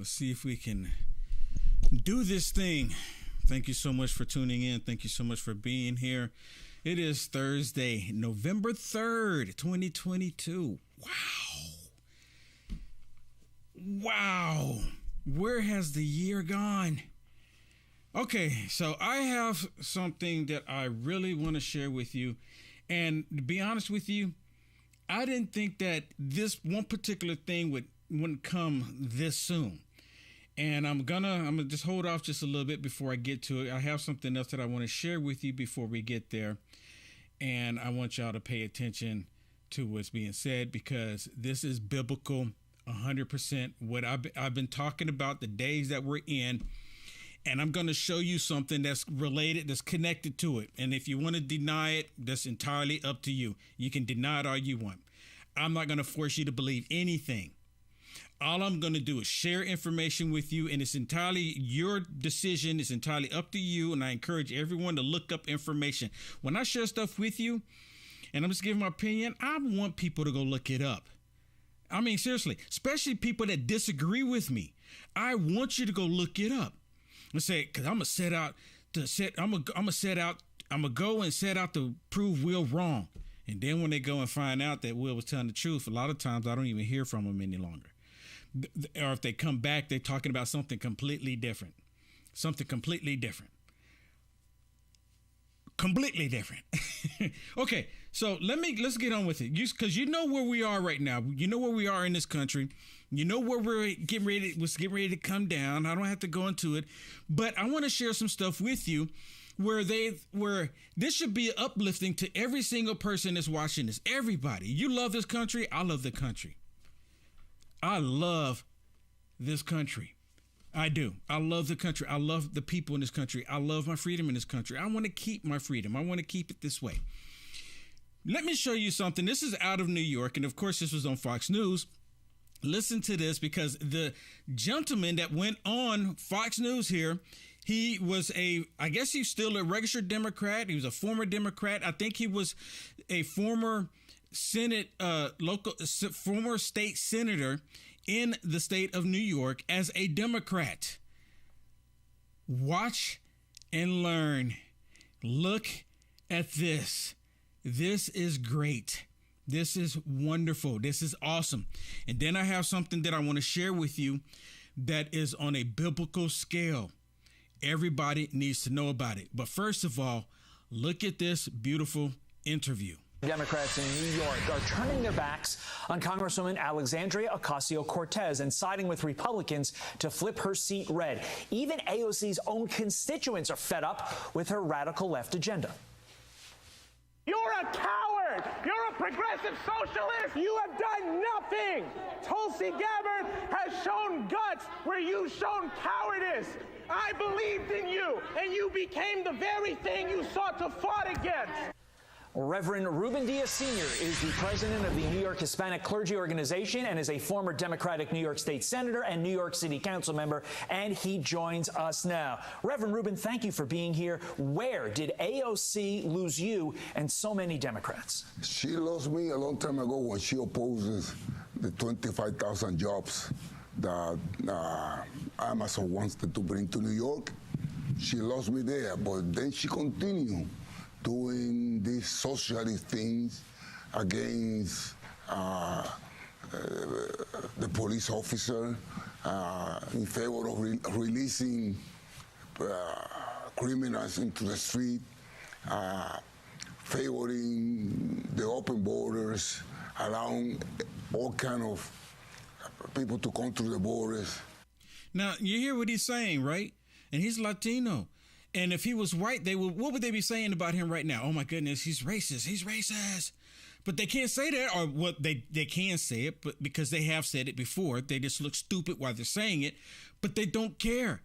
Let's see if we can do this thing. Thank you so much for tuning in. Thank you so much for being here. It is Thursday, November 3rd, 2022. Wow. Where has the year gone? Okay, so I have something that I really want to share with you. And to be honest with you, I didn't think that this one particular thing wouldn't come this soon. And I'm gonna just hold off just a little bit before I get to it. I have something else that I want to share with you before we get there. And I want y'all to pay attention to what's being said, because this is biblical 100%. What I've been talking about, the days that we're in. And I'm going to show you something that's related, that's connected to it. And if you want to deny it, that's entirely up to you. You can deny it all you want. I'm not going to force you to believe anything. All I'm going to do is share information with you, and it's entirely your decision. It's entirely up to you. And I encourage everyone to look up information. When I share stuff with you, and I'm just giving my opinion, I want people to go look it up. I mean, seriously, especially people that disagree with me. I want you to go look it up. Let's say, because I'm gonna go and set out to prove Will wrong. And then when they go and find out that Will was telling the truth, a lot of times I don't even hear from them any longer. Or if they come back, they're talking about something completely different. Completely different. Okay, so let's get on with it. Because you know where we are right now. You know where we are in this country. You know where we're getting ready to come down. I don't have to go into it, but I want to share some stuff with you where this should be uplifting to every single person that's watching this. Everybody, you love this country. I love the country. I love this country. I do. I love the country. I love the people in this country. I love my freedom in this country. I want to keep my freedom. I want to keep it this way. Let me show you something. This is out of New York. And of course, this was on Fox News. Listen to this, because the gentleman that went on Fox News here, he was I guess he's still a registered Democrat. He was a former Democrat. I think he was a former former state senator in the state of New York as a Democrat. Watch and learn. Look at this. This is great. This is wonderful. This is awesome. And then I have something that I want to share with you that is on a biblical scale. Everybody needs to know about it. But first of all, look at this beautiful interview. Democrats in New York are turning their backs on Congresswoman Alexandria Ocasio-Cortez and siding with Republicans to flip her seat red. Even AOC's own constituents are fed up with her radical left agenda. You're a coward! You're a progressive socialist! You have done nothing! Tulsi Gabbard has shown guts where you've shown cowardice! I believed in you, and you became the very thing you sought to fight against! Reverend Ruben Diaz Sr. is the president of the New York Hispanic Clergy Organization and is a former Democratic New York State Senator and New York City Council member, and he joins us now. Reverend Ruben, thank you for being here. Where did AOC lose you and so many Democrats? She lost me a long time ago when she opposes the 25,000 jobs that Amazon wanted to bring to New York. She lost me there, but then she continued doing these socialist things against the police officer, in favor of releasing criminals into the street, favoring the open borders, allowing all kind of people to come through the borders. Now, you hear what he's saying, right? And he's Latino. And if he was white, what would they be saying about him right now? Oh, my goodness, he's racist. He's racist. But they can't say that, or what they can say it, but because they have said it before. They just look stupid while they're saying it, but they don't care.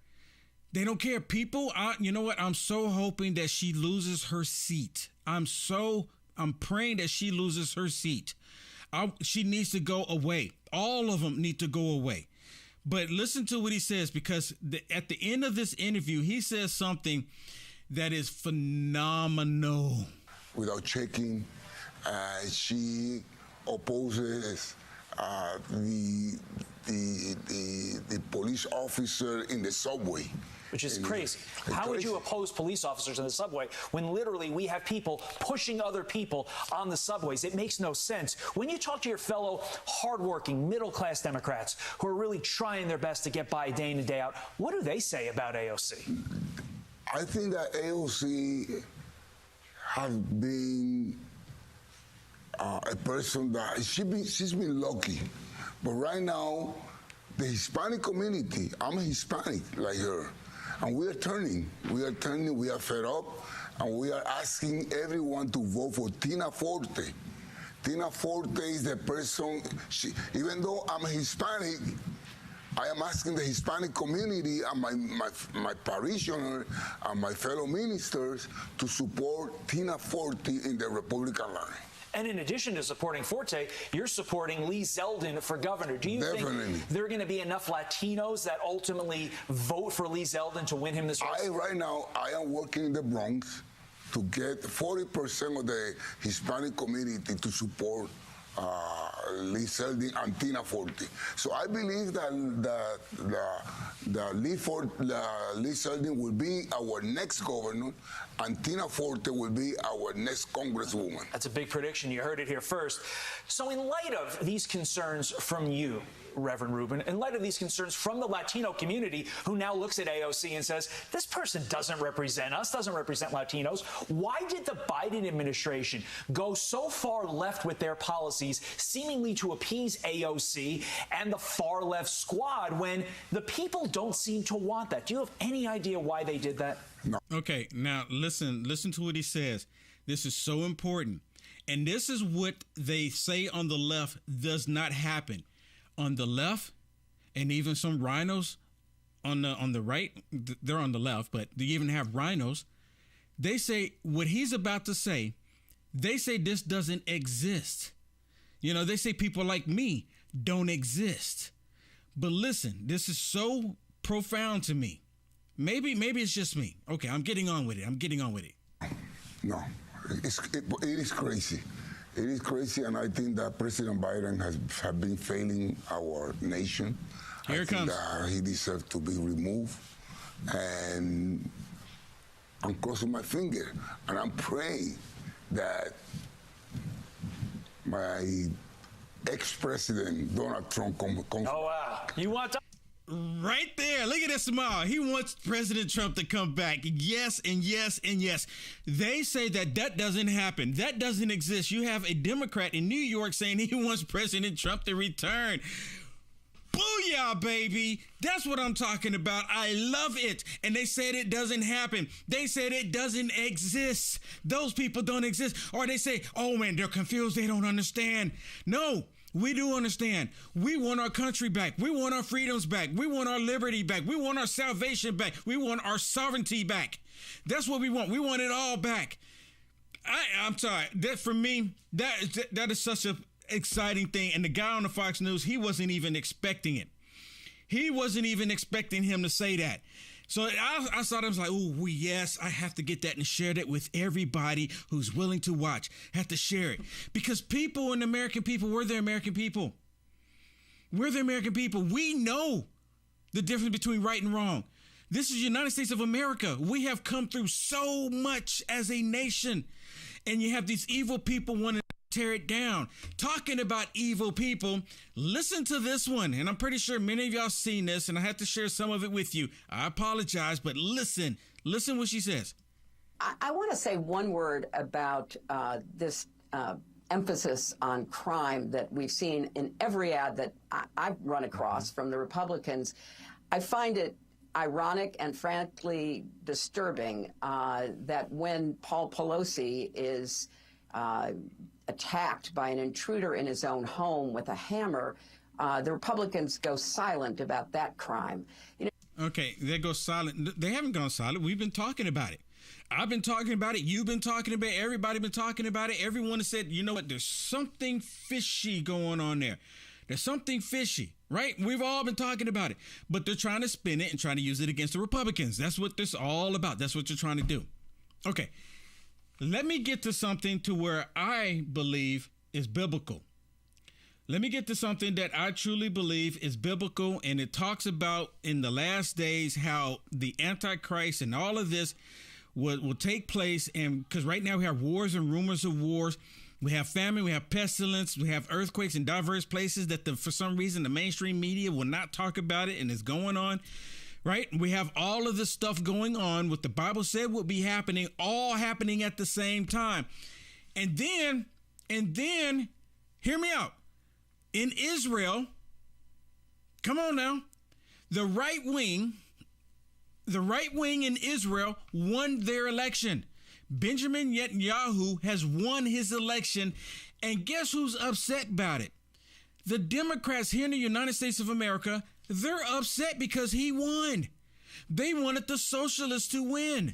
They don't care. People, you know what? I'm so hoping that she loses her seat. I'm praying that she loses her seat. She needs to go away. All of them need to go away. But listen to what he says, because at the end of this interview, he says something that is phenomenal. Without checking, she opposes the the police officer in the subway. Which is crazy. How would you oppose police officers in the subway when literally we have people pushing other people on the subways? It makes no sense. When you talk to your fellow hardworking, middle-class Democrats who are really trying their best to get by day in and day out, what do they say about AOC? I think that AOC has been a person that she's been lucky. But right now, the Hispanic community, I'm a Hispanic like her. And we are turning, we are fed up, and we are asking everyone to vote for Tina Forte. Tina Forte is the person, even though I'm a Hispanic, I am asking the Hispanic community and my parishioner and my fellow ministers to support Tina Forte in the Republican line. And in addition to supporting Forte, you're supporting Lee Zeldin for governor. Do you think there are going to be enough Latinos that ultimately vote for Lee Zeldin to win him this race? Right now, I am working in the Bronx to get 40% of the Hispanic community to support Lee Zeldin and Tina Forte. So I believe that Lee Zeldin will be our next governor, and Tina Forte will be our next congresswoman. That's a big prediction. You heard it here first. So in light of these concerns from you, Reverend Rubin, in light of these concerns from the Latino community who now looks at AOC and says, this person doesn't represent us, doesn't represent Latinos, why did the Biden administration go so far left with their policies, seemingly to appease AOC and the far left squad, when the people don't seem to want that? Do you have any idea why they did that? No. Okay, now listen to what he says. This is so important. And this is what they say on the left does not happen. On the left, and even some rhinos on the right, they're on the left, but they even have rhinos. They say what he's about to say, they say this doesn't exist. You know, they say people like me don't exist. But listen, this is so profound to me. Maybe it's just me. Okay, I'm getting on with it. No, it is crazy. It is crazy, and I think that President Biden has been failing our nation. Here it comes. He deserves to be removed, and I'm crossing my finger, and I'm praying that my ex-president Donald Trump comes. Oh wow! You want to? Right there. Look at that smile. He wants President Trump to come back. Yes, and yes, and yes. They say that doesn't happen. That doesn't exist. You have a Democrat in New York saying he wants President Trump to return. Booyah, baby. That's what I'm talking about. I love it. And they said it doesn't happen. They said it doesn't exist. Those people don't exist. Or they say, oh, man, they're confused. They don't understand. No. We do understand. We want our country back. We want our freedoms back. We want our liberty back. We want our salvation back. We want our sovereignty back. That's what we want. We want it all back. I'm sorry. That for me, that is such an exciting thing. And the guy on the Fox News, he wasn't even expecting it. He wasn't even expecting him to say that. So I saw them, I was like, oh, yes, I have to get that and share that with everybody who's willing to watch. I have to share it. Because people and American people, we're the American people. We're the American people. We know the difference between right and wrong. This is the United States of America. We have come through so much as a nation. And you have these evil people wanting to tear it down. Talking about evil people, listen to this one. And I'm pretty sure many of y'all seen this, and I have to share some of it with you. I apologize, but listen what she says. I want to say one word about this emphasis on crime that we've seen in every ad that I've run across from the Republicans. I find it ironic and frankly disturbing that when Paul Pelosi is attacked by an intruder in his own home with a hammer, the Republicans go silent about that crime. You know, okay, they go silent. They haven't gone silent. We've been talking about it. I've been talking about it. You've been talking about it. Everybody been talking about it. Everyone has said, you know what? There's something fishy going on there. There's something fishy, right? We've all been talking about it. But they're trying to spin it and trying to use it against the Republicans. That's what this is all about. That's what you're trying to do. Okay. Let me get to something to where I believe is biblical. let me get to something that I truly believe is biblical, and it talks about in the last days how the Antichrist and all of this will take place. And because right now we have wars and rumors of wars, we have famine, we have pestilence, we have earthquakes in diverse places that for some reason the mainstream media will not talk about it, and it's going on, right? We have all of this stuff going on, what the Bible said would be happening, all happening at the same time. And then, hear me out. In Israel, come on now, the right wing in Israel won their election. Benjamin Netanyahu has won his election, and guess who's upset about it? The Democrats here in the United States of America, they're upset because he won. They wanted the socialists to win.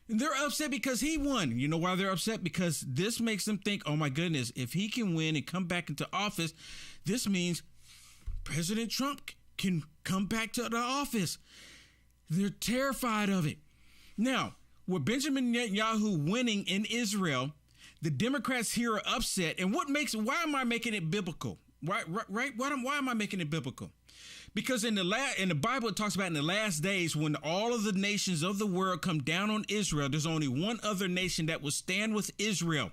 And they're upset because he won. You know why they're upset? Because this makes them think, oh my goodness, if he can win and come back into office, this means President Trump can come back to the office. They're terrified of it. Now, with Benjamin Netanyahu winning in Israel, the Democrats here are upset. And why am I making it biblical? Why am I making it biblical? Because in the Bible, it talks about in the last days when all of the nations of the world come down on Israel, there's only one other nation that will stand with Israel.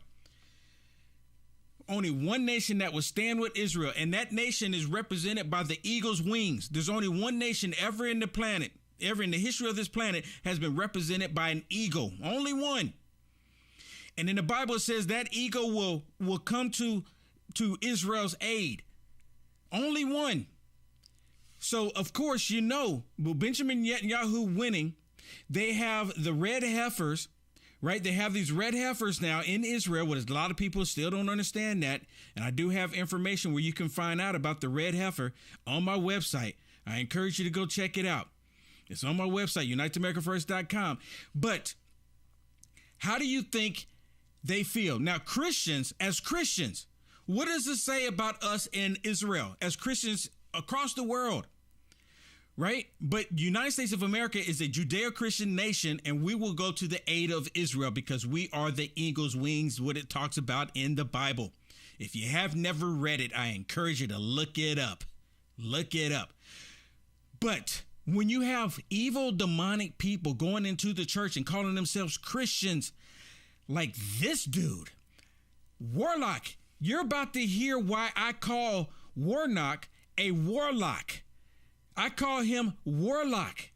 Only one nation that will stand with Israel. And that nation is represented by the eagle's wings. There's only one nation ever in the planet, ever in the history of this planet, has been represented by an eagle. Only one. And in the Bible, it says that eagle will come to Israel's aid. Only one. So, of course, you know, with Benjamin Netanyahu winning, they have the red heifers, right? They have these red heifers now in Israel. What a lot of people still don't understand that. And I do have information where you can find out about the red heifer on my website. I encourage you to go check it out. It's on my website, uniteamericafirst.com. But how do you think they feel? Now, as Christians, what does it say about us in Israel as Christians across the world, right? But United States of America is a Judeo-Christian nation, and we will go to the aid of Israel because we are the eagle's wings, what it talks about in the Bible. If you have never read it, I encourage you to look it up. Look it up. But when you have evil, demonic people going into the church and calling themselves Christians, like this dude, Warlock, you're about to hear why I call Warnock a warlock. I call him Warlock.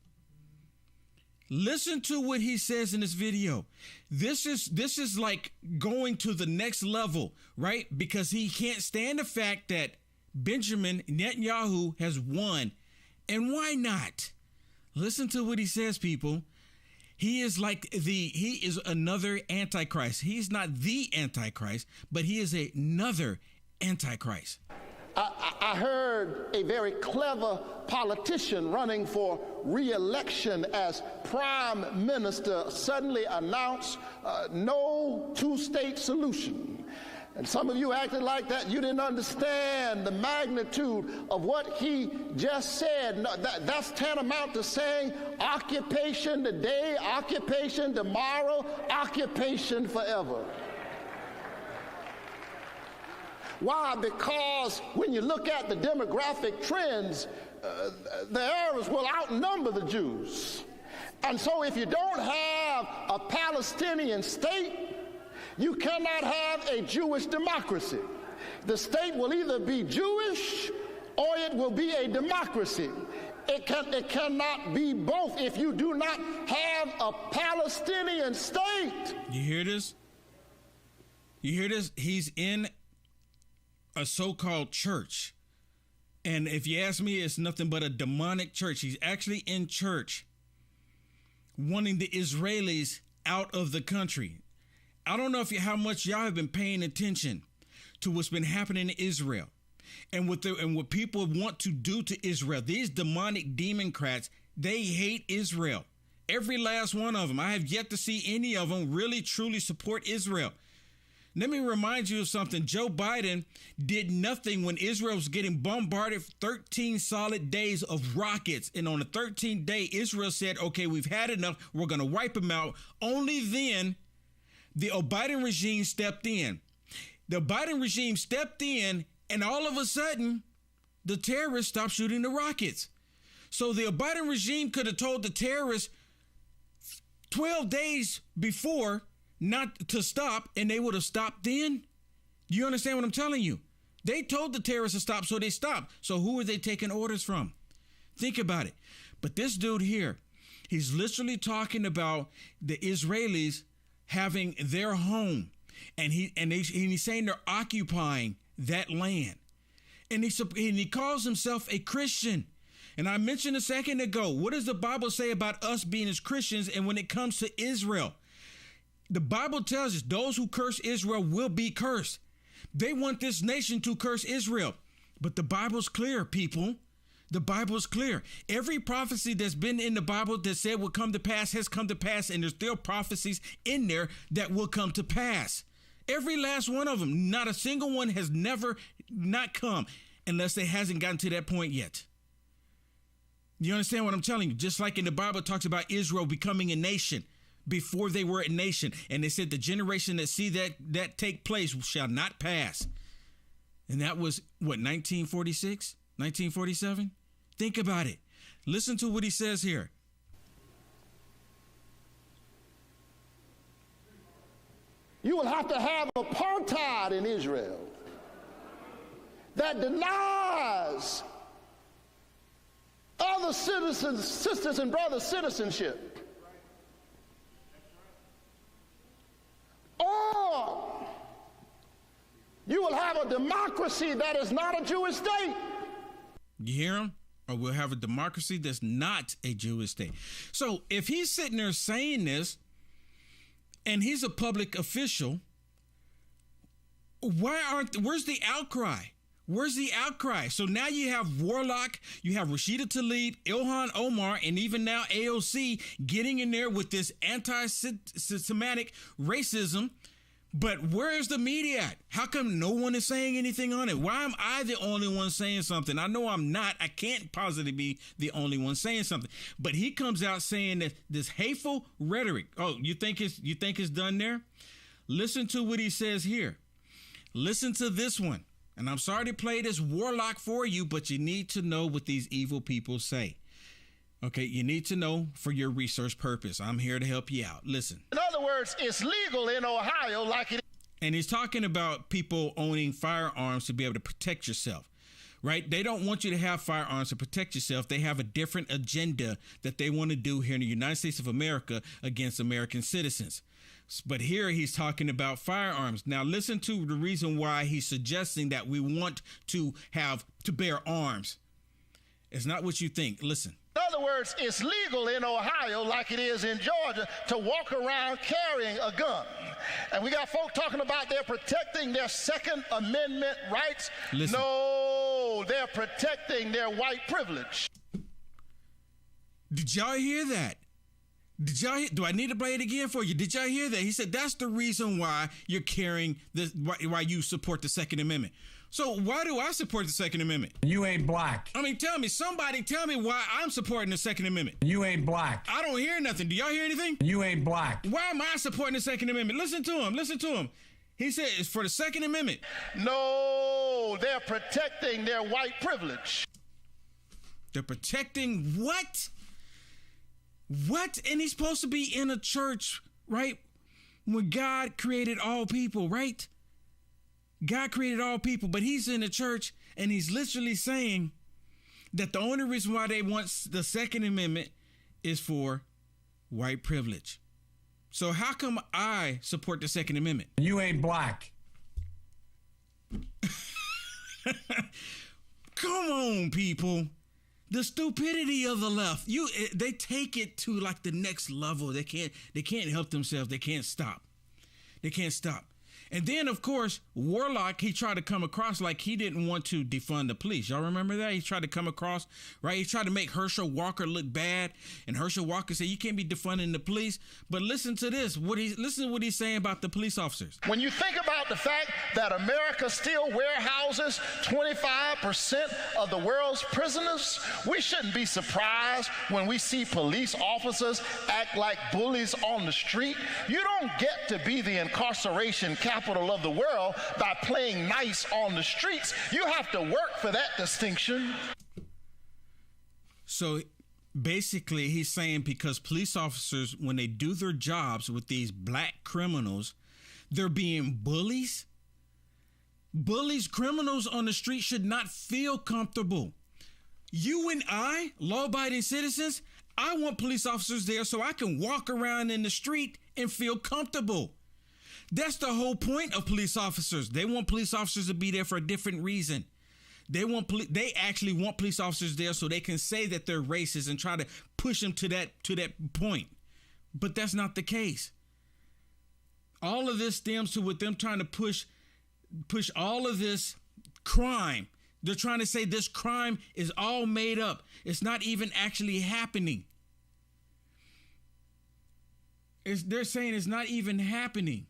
Listen to what he says in this video. This is like going to the next level, right? Because he can't stand the fact that Benjamin Netanyahu has won. And why not? Listen to what he says, people. He is another Antichrist. He's not the Antichrist, but he is another Antichrist. I heard a very clever politician running for re-election as prime minister suddenly announce no two-state solution. And some of you acted like that. You didn't understand the magnitude of what he just said. No, that's tantamount to saying occupation today, occupation tomorrow, occupation forever. Why? Because when you look at the demographic trends, the Arabs will outnumber the Jews. And so if you don't have a Palestinian state, you cannot have a Jewish democracy. The state will either be Jewish or it will be a democracy. It cannot be both if you do not have a Palestinian state. You hear this? You hear this? He's in a so-called church. And if you ask me, it's nothing but a demonic church. He's actually in church wanting the Israelis out of the country. I don't know how much y'all have been paying attention to what's been happening in Israel and what people want to do to Israel. These demonic democrats, they hate Israel. Every last one of them. I have yet to see any of them really truly support Israel. Let me remind you of something. Joe Biden did nothing when Israel was getting bombarded 13 solid days of rockets. And on the 13th day, Israel said, okay, we've had enough. We're going to wipe them out. Only then the Biden regime stepped in. The Biden regime stepped in And all of a sudden, the terrorists stopped shooting the rockets. So the Biden regime could have told the terrorists 12 days before not to stop, and they would have stopped then. You understand what I'm telling you? They told the terrorists to stop, so they stopped. So who are they taking orders from? Think about it. But this dude here, he's literally talking about the Israelis having their home, and he's saying they're occupying that land, and he calls himself a Christian. And I mentioned a second ago, what does the Bible say about us being as Christians? And when it comes to Israel, the Bible tells us those who curse Israel will be cursed. They want this nation to curse Israel, but the Bible's clear, people. The Bible is clear. Every prophecy that's been in the Bible that said will come to pass has come to pass, and there's still prophecies in there that will come to pass. Every last one of them, not a single one has never not come unless it hasn't gotten to that point yet. You understand what I'm telling you? Just like in the Bible it talks about Israel becoming a nation before they were a nation, and they said the generation that see that take place shall not pass. And that was, what, 1946, 1947? Think about it. Listen to what he says here. You will have to have apartheid in Israel that denies other citizens, sisters and brothers, citizenship. Or you will have a democracy that is not a Jewish state. You hear him? Or we'll have a democracy that's not a Jewish state. So if he's sitting there saying this, and he's a public official, where's the outcry? Where's the outcry? So now you have Warlock, you have Rashida Tlaib, Ilhan Omar, and even now AOC getting in there with this anti-Semitic racism. But where's the media at? How come no one is saying anything on it? Why am I the only one saying something? I know I'm not. I can't positively be the only one saying something. But he comes out saying that this hateful rhetoric. Oh, you think it's done there? Listen to what he says here. Listen to this one. And I'm sorry to play this Warlock for you, but you need to know what these evil people say. Okay, you need to know for your research purpose. I'm here to help you out. Listen. In other words, it's legal in Ohio like it is. And he's talking about people owning firearms to be able to protect yourself, right? They don't want you to have firearms to protect yourself. They have a different agenda that they want to do here in the United States of America against American citizens. But here he's talking about firearms. Now, listen to the reason why he's suggesting that we want to have to bear arms. It's not what you think. Listen. In other words, it's legal in Ohio like it is in Georgia to walk around carrying a gun. And we got folk talking about they're protecting their Second Amendment rights. Listen. No, they're protecting their white privilege. Did y'all hear that? Do I need to play it again for you? Did y'all hear that? He said that's the reason why you're carrying this, why you support the Second Amendment. So why do I support the Second Amendment? You ain't black. I mean, somebody tell me why I'm supporting the Second Amendment. You ain't black. I don't hear nothing. Do y'all hear anything? You ain't black. Why am I supporting the Second Amendment? Listen to him. He said it's for the Second Amendment. No, they're protecting their white privilege. They're protecting what? What? And he's supposed to be in a church, right? When God created all people, right? God created all people, but he's in the church and he's literally saying that the only reason why they want the Second Amendment is for white privilege. So how come I support the Second Amendment? You ain't black. Come on, people. The stupidity of the left. They take it to like the next level. They can't help themselves. They can't stop. And then, of course, Warlock, he tried to come across like he didn't want to defund the police. Y'all remember that? He tried to come across, right? He tried to make Herschel Walker look bad. And Herschel Walker said, you can't be defunding the police. But listen to this. Listen to what he's saying about the police officers. When you think about the fact that America still warehouses 25% of the world's prisoners, we shouldn't be surprised when we see police officers act like bullies on the street. You don't get to be the incarceration capital capital of the world by playing nice on the streets. You have to work for that distinction. So basically, he's saying because police officers, when they do their jobs with these black criminals, they're being bullies. Bullies, criminals on the street should not feel comfortable. You and I, law-abiding citizens, I want police officers there so I can walk around in the street and feel comfortable. That's the whole point of police officers. They want police officers to be there for a different reason. They actually want police officers there so they can say that they're racist and try to push them to that point. But that's not the case. All of this stems to with them trying to push all of this crime. They're trying to say this crime is all made up. It's not even actually happening. They're saying it's not even happening.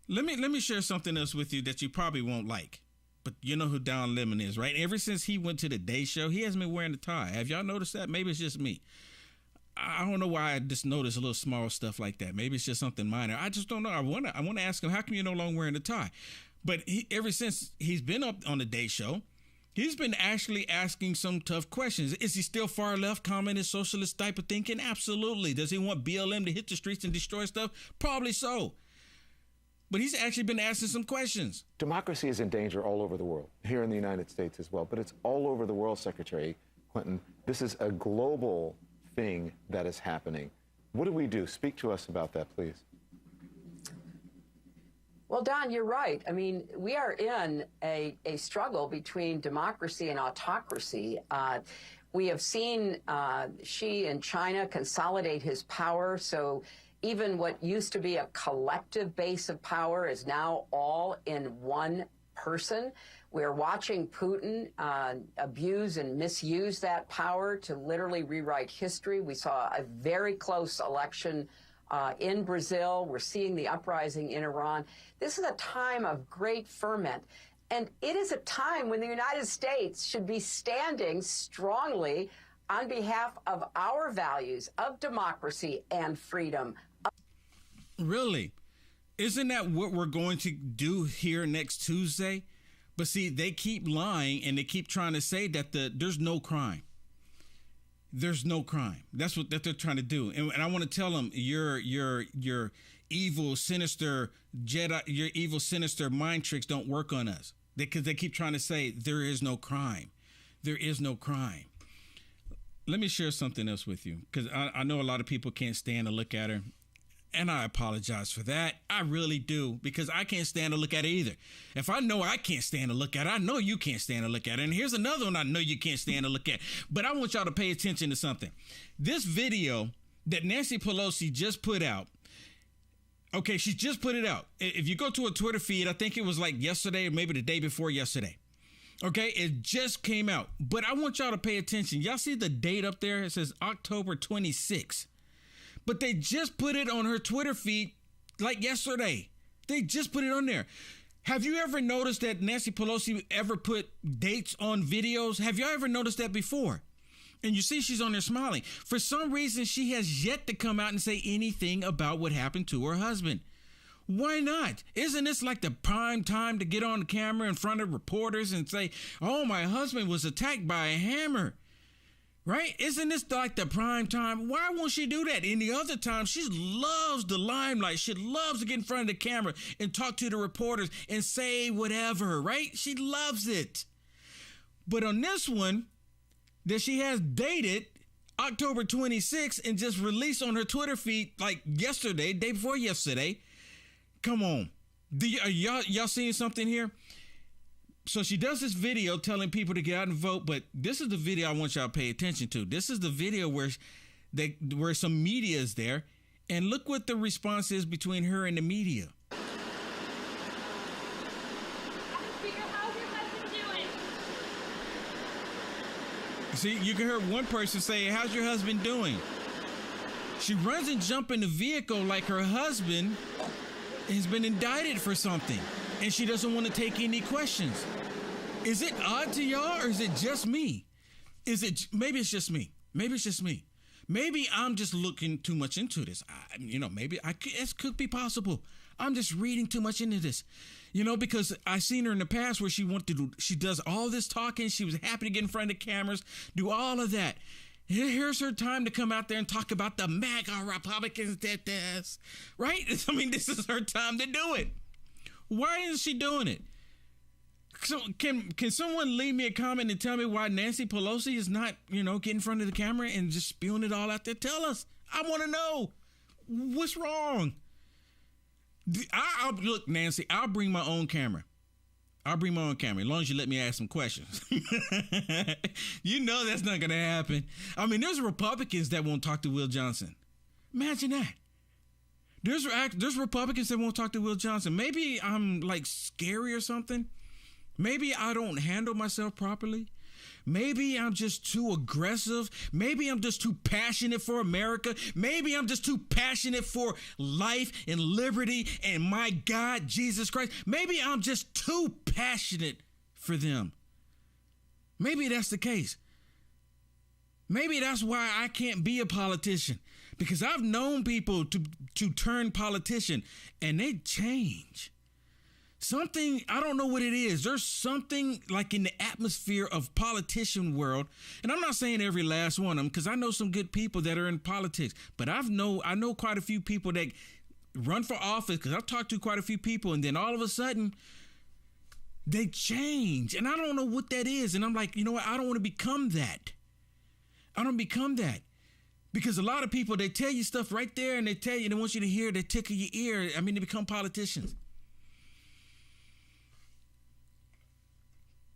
Let me share something else with you that you probably won't like. But you know who Don Lemon is, right? Ever since he went to the Day Show, he hasn't been wearing a tie. Have y'all noticed that? Maybe it's just me. I don't know why I just notice a little small stuff like that. Maybe it's just something minor. I just don't know. I want to ask him, how come you're no longer wearing a tie? But ever since he's been up on the Day Show, he's been actually asking some tough questions. Is he still far left, communist, socialist type of thinking? Absolutely. Does he want BLM to hit the streets and destroy stuff? Probably so. But he's actually been asking some questions. Democracy is in danger all over the world, here in the United States as well. But it's all over the world, Secretary Clinton. This is a global thing that is happening. What do we do? Speak to us about that, please. Well, Don, you're right. I mean, we are in a struggle between democracy and autocracy. We have seen Xi in China consolidate his power. So even what used to be a collective base of power is now all in one person. We're watching Putin abuse and misuse that power to literally rewrite history. We saw a very close election in Brazil. We're seeing the uprising in Iran. This is a time of great ferment. And it is a time when the United States should be standing strongly on behalf of our values of democracy and freedom. Really? Isn't that what we're going to do here next Tuesday? But see, they keep lying and they keep trying to say that there's no crime. There's no crime. That's what they're trying to do. And I want to tell them your evil, sinister Jedi, your evil, sinister mind tricks don't work on us. Because they keep trying to say there is no crime. There is no crime. Let me share something else with you, because I know a lot of people can't stand to look at her. And I apologize for that. I really do, because I can't stand to look at it either. If I know I can't stand to look at it, I know you can't stand to look at it. And here's another one I know you can't stand to look at. But I want y'all to pay attention to something. This video that Nancy Pelosi just put out. Okay, she just put it out. If you go to a Twitter feed, I think it was like yesterday or maybe the day before yesterday. Okay, it just came out. But I want y'all to pay attention. Y'all see the date up there? It says October 26th. But they just put it on her Twitter feed like yesterday. They just put it on there. Have you ever noticed that Nancy Pelosi ever put dates on videos? Have y'all ever noticed that before? And you see she's on there smiling. For some reason, she has yet to come out and say anything about what happened to her husband. Why not? Isn't this like the prime time to get on the camera in front of reporters and say, oh, my husband was attacked by a hammer? Right? Isn't this like the prime time? Why won't she do that? Any other time, she loves the limelight. She loves to get in front of the camera and talk to the reporters and say whatever, right? She loves it. But on this one that she has dated October 26th and just released on her Twitter feed like yesterday, day before yesterday. Come on. Are y'all seeing something here? So she does this video telling people to get out and vote, but this is the video I want y'all to pay attention to. This is the video where some media is there, and look what the response is between her and the media. Speaker, how's your husband doing? See, you can hear one person say, how's your husband doing? She runs and jumps in the vehicle like her husband has been indicted for something. And she doesn't want to take any questions. Is it odd to y'all, or is it just me? Maybe it's just me. Maybe it's just me. Maybe I'm just looking too much into this. Maybe it could be possible. I'm just reading too much into this, because I seen her in the past where she does all this talking. She was happy to get in front of the cameras, do all of that. Here's her time to come out there and talk about the MAGA Republicans did this, right? I mean, this is her time to do it. Why is she doing it? So can someone leave me a comment and tell me why Nancy Pelosi is not, get in front of the camera and just spewing it all out there? Tell us. I want to know what's wrong. Look, Nancy, I'll bring my own camera. As long as you let me ask some questions. That's not going to happen. I mean, there's Republicans that won't talk to Will Johnson. Imagine that. There's Republicans that won't talk to Will Johnson. Maybe I'm like scary or something. Maybe I don't handle myself properly. Maybe I'm just too aggressive. Maybe I'm just too passionate for America. Maybe I'm just too passionate for life and liberty and my God, Jesus Christ. Maybe I'm just too passionate for them. Maybe that's the case. Maybe that's why I can't be a politician, because I've known people to turn politician and they change. Something, I don't know what it is. There's something like in the atmosphere of politician world. And I'm not saying every last one of them, because I know some good people that are in politics. But I know quite a few people that run for office, because I've talked to quite a few people. And then all of a sudden, they change. And I don't know what that is. And I'm like, you know what? I don't want to become that. I don't become that. Because a lot of people, they tell you stuff right there, and they want you to hear, they tickle your ear. I mean, they become politicians.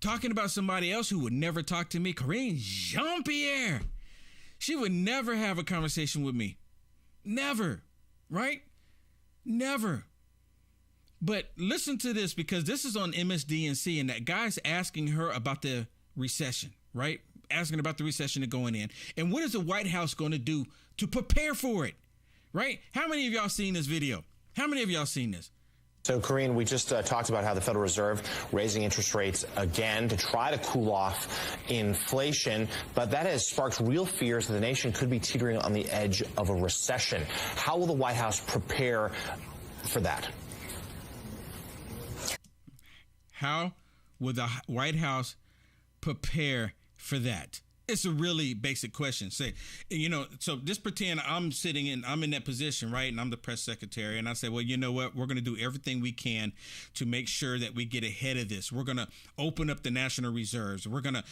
Talking about somebody else who would never talk to me, Karine Jean-Pierre. She would never have a conversation with me. Never, right? Never. But listen to this, because this is on MSDNC, and that guy's asking her about the recession, right? Asking about the recession going in. And what is the White House going to do to prepare for it, right? How many of y'all seen this video? How many of y'all seen this? So, Karine, we just talked about how the Federal Reserve raising interest rates again to try to cool off inflation, but that has sparked real fears that the nation could be teetering on the edge of a recession. How will the White House prepare for that? How will the White House prepare for that? It's a really basic question. So just pretend I'm in that position, right? And I'm the press secretary. And I say, well, you know what? We're going to do everything we can to make sure that we get ahead of this. We're going to open up the national reserves. We're going to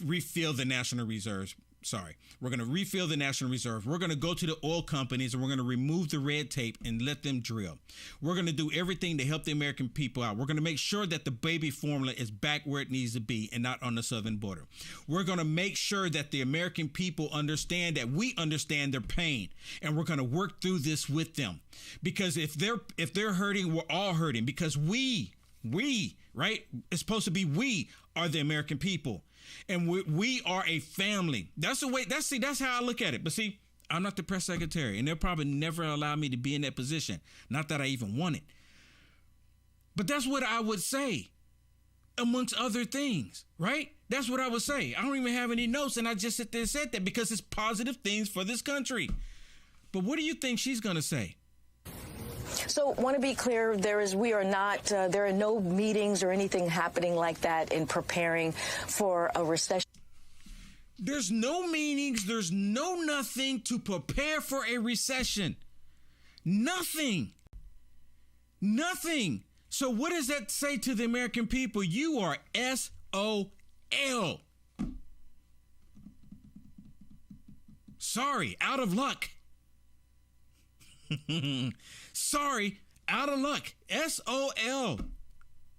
refill the national reserves. We're going to refill the national reserve. We're going to go to the oil companies and we're going to remove the red tape and let them drill. We're going to do everything to help the American people out. We're going to make sure that the baby formula is back where it needs to be and not on the southern border. We're going to make sure that the American people understand that we understand their pain, and we're going to work through this with them. Because if they're hurting, we're all hurting, because we, right? It's supposed to be we are the American people. And we are a family. That's the way. That's how I look at it. But see, I'm not the press secretary, and they'll probably never allow me to be in that position. Not that I even want it. But that's what I would say, amongst other things, right? That's what I would say. I don't even have any notes, and I just sit there and said that because it's positive things for this country. But what do you think she's going to say? So, want to be clear, there are no meetings or anything happening like that in preparing for a recession. There's no meetings, there's no nothing to prepare for a recession. Nothing. Nothing. So what does that say to the American people? You are SOL. Sorry, out of luck. Sorry, out of luck. SOL.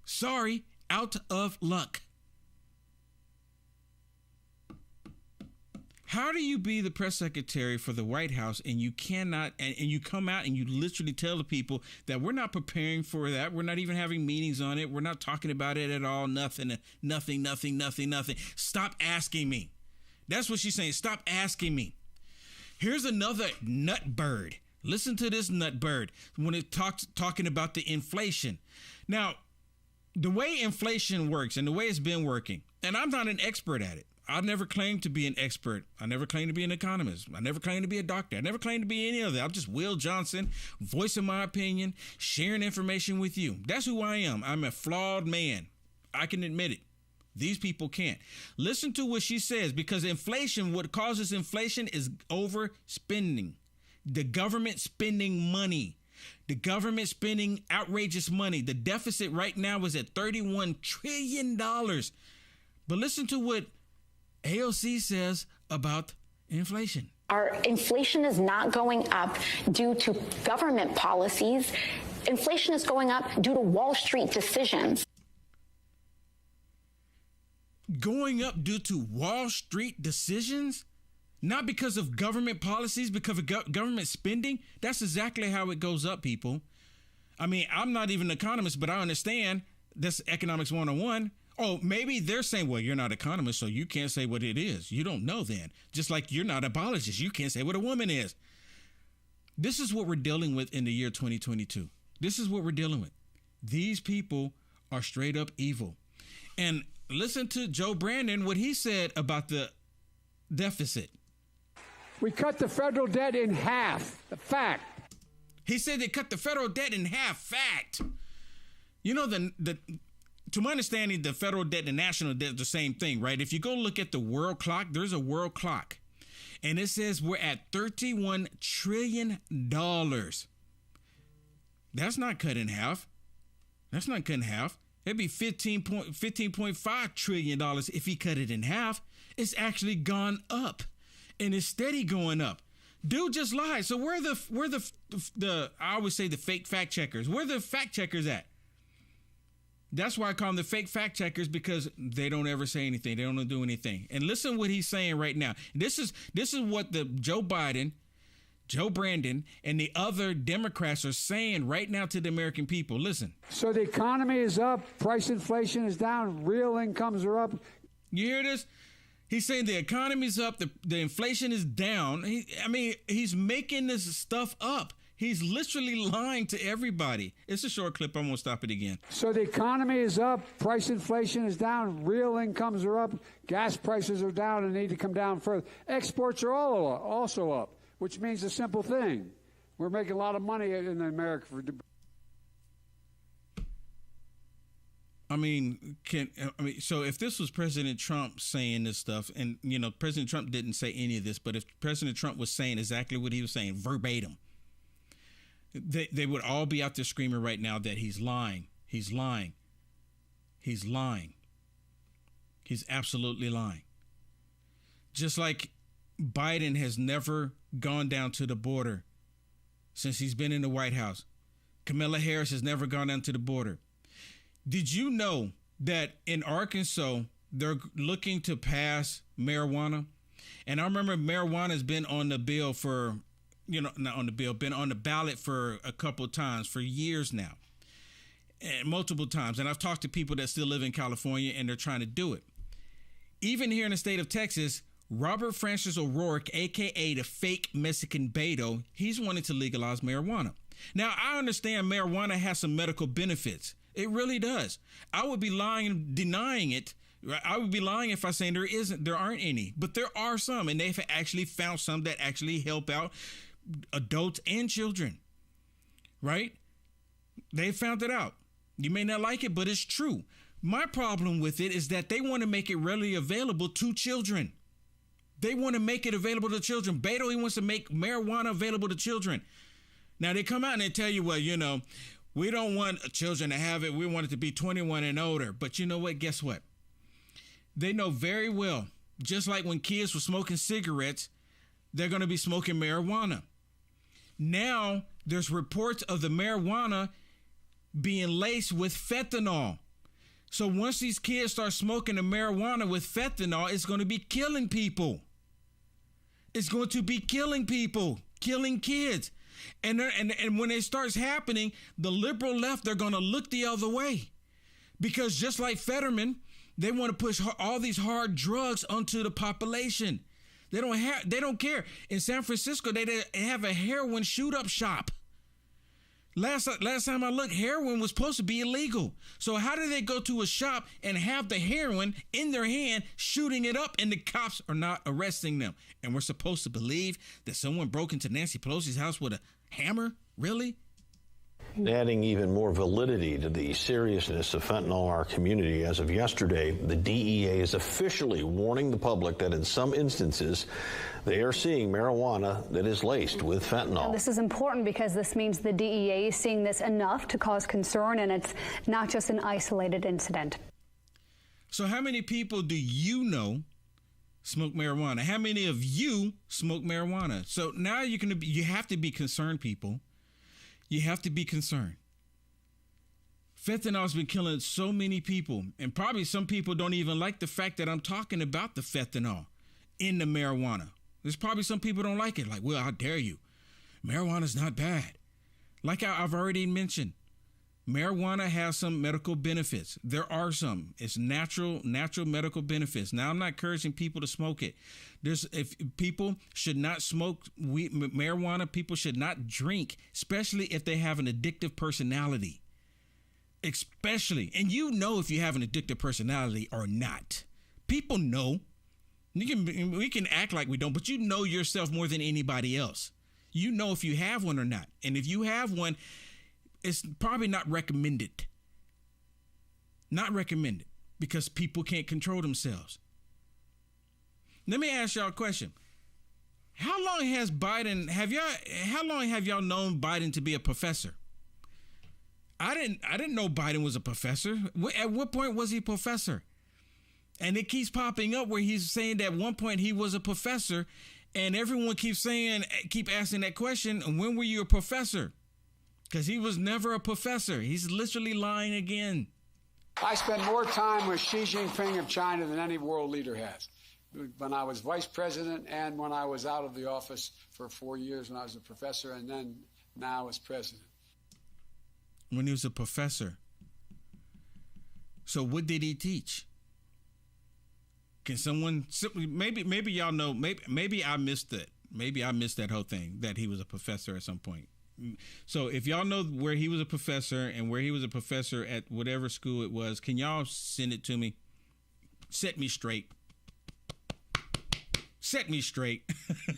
Sorry, out of luck. How do you be the press secretary for the White House and you cannot, and you come out and you literally tell the people that we're not preparing for that. We're not even having meetings on it. We're not talking about it at all. Nothing. Stop asking me. That's what she's saying. Stop asking me. Here's another nut bird. Listen to this nut bird when it talking about the inflation. Now, the way inflation works and the way it's been working, and I'm not an expert at it. I never claimed to be an expert. I never claimed to be an economist. I never claimed to be a doctor. I never claimed to be any of that. I'm just Will Johnson, voicing my opinion, sharing information with you. That's who I am. I'm a flawed man. I can admit it. These people can't. Listen to what she says, because inflation, what causes inflation is overspending. The government spending money. The government spending outrageous money. The deficit right now is at $31 trillion. But listen to what AOC says about inflation. Our inflation is not going up due to government policies. Inflation is going up due to Wall Street decisions. Going up due to Wall Street decisions? Not because of government policies, because of government spending? That's exactly how it goes up, people. I mean, I'm not even an economist, but I understand that's economics 101. Oh, maybe they're saying, well, you're not an economist, so you can't say what it is. You don't know then. Just like you're not a biologist. You can't say what a woman is. This is what we're dealing with in the year 2022. This is what we're dealing with. These people are straight up evil. And listen to Joe Brandon, what he said about the deficit. We cut the federal debt in half. The fact. He said they cut the federal debt in half. Fact. You know, to my understanding, the federal debt and national debt are the same thing, right? If you go look at the world clock, there's a world clock. And it says we're at $31 trillion. That's not cut in half. That's not cut in half. It'd be $15.5 trillion if he cut it in half. It's actually gone up. And it's steady going up. Dude just lied. So where the I always say the fake fact checkers. Where the fact checkers at? That's why I call them the fake fact checkers, because they don't ever say anything. They don't do anything. And listen what he's saying right now. This is what the Joe Biden, Joe Brandon, and the other Democrats are saying right now to the American people. Listen. So the economy is up, price inflation is down, real incomes are up. You hear this? He's saying the economy's up, the inflation is down. He's making this stuff up. He's literally lying to everybody. It's a short clip. I'm going to stop it again. So the economy is up, price inflation is down, real incomes are up, gas prices are down and need to come down further. Exports are also up, which means a simple thing. We're making a lot of money in America for. So if this was President Trump saying this stuff, and, you know, President Trump didn't say any of this, but if President Trump was saying exactly what he was saying, verbatim, they would all be out there screaming right now that he's lying. He's lying. He's lying. He's absolutely lying. Just like Biden has never gone down to the border since he's been in the White House. Kamala Harris has never gone down to the border. Did you know that in Arkansas, they're looking to pass marijuana? And I remember marijuana has been on the bill for, not on the bill, been on the ballot for a couple of times, for years now, and multiple times. And I've talked to people that still live in California, and they're trying to do it. Even here in the state of Texas, Robert Francis O'Rourke, a.k.a. the fake Mexican Beto, he's wanting to legalize marijuana. Now, I understand marijuana has some medical benefits. It really does. I would be lying, denying it. I would be lying if I say there aren't any, but there are some, and they've actually found some that actually help out adults and children, right? They found it out. You may not like it, but it's true. My problem with it is that they want to make it readily available to children. They want to make it available to children. Beto, he wants to make marijuana available to children. Now, they come out and they tell you, well, we don't want children to have it. We want it to be 21 and older. But you know what? Guess what? They know very well, just like when kids were smoking cigarettes, they're going to be smoking marijuana. Now, there's reports of the marijuana being laced with fentanyl. So once these kids start smoking the marijuana with fentanyl, it's going to be killing people. It's going to be killing people, killing kids. And when it starts happening, the liberal left, they're going to look the other way. Because just like Fetterman, they want to push all these hard drugs onto the population. They don't care. In San Francisco, they have a heroin shoot-up shop. Last time I looked, heroin was supposed to be illegal. So how do they go to a shop and have the heroin in their hand, shooting it up, and the cops are not arresting them? And we're supposed to believe that someone broke into Nancy Pelosi's house with a hammer? Really? Adding even more validity to the seriousness of fentanyl in our community, as of yesterday, the DEA is officially warning the public that in some instances, they are seeing marijuana that is laced with fentanyl. Now, this is important because this means the DEA is seeing this enough to cause concern, and it's not just an isolated incident. So how many people do you know smoke marijuana? How many of you smoke marijuana? So now you have to be concerned, people. You have to be concerned. Fentanyl has been killing so many people, and probably some people don't even like the fact that I'm talking about the fentanyl in the marijuana. There's probably some people don't like it. Like, well, how dare you? Marijuana's not bad. Like I've already mentioned, marijuana has some medical benefits. There are some. It's natural medical benefits. Now, I'm not encouraging people to smoke it. If people should not smoke marijuana, people should not drink, especially if they have an addictive personality. Especially, and you know if you have an addictive personality or not. People know. We can act like we don't, but you know yourself more than anybody else. You know if you have one or not. And if you have one, it's probably not recommended. Not recommended because people can't control themselves. Let me ask y'all a question. How long have y'all known Biden to be a professor? I didn't know Biden was a professor. At what point was he a professor? And it keeps popping up where he's saying that at one point he was a professor, and everyone keep asking that question, when were you a professor? Because he was never a professor. He's literally lying again. I spent more time with Xi Jinping of China than any world leader has. When I was vice president and when I was out of the office for 4 years when I was a professor, and then now as president. When he was a professor. So what did he teach? Can someone maybe y'all know, maybe I missed it. Maybe I missed that whole thing that he was a professor at some point. So if y'all know where he was a professor and where he was a professor at whatever school it was, can y'all send it to me? Set me straight. Set me straight.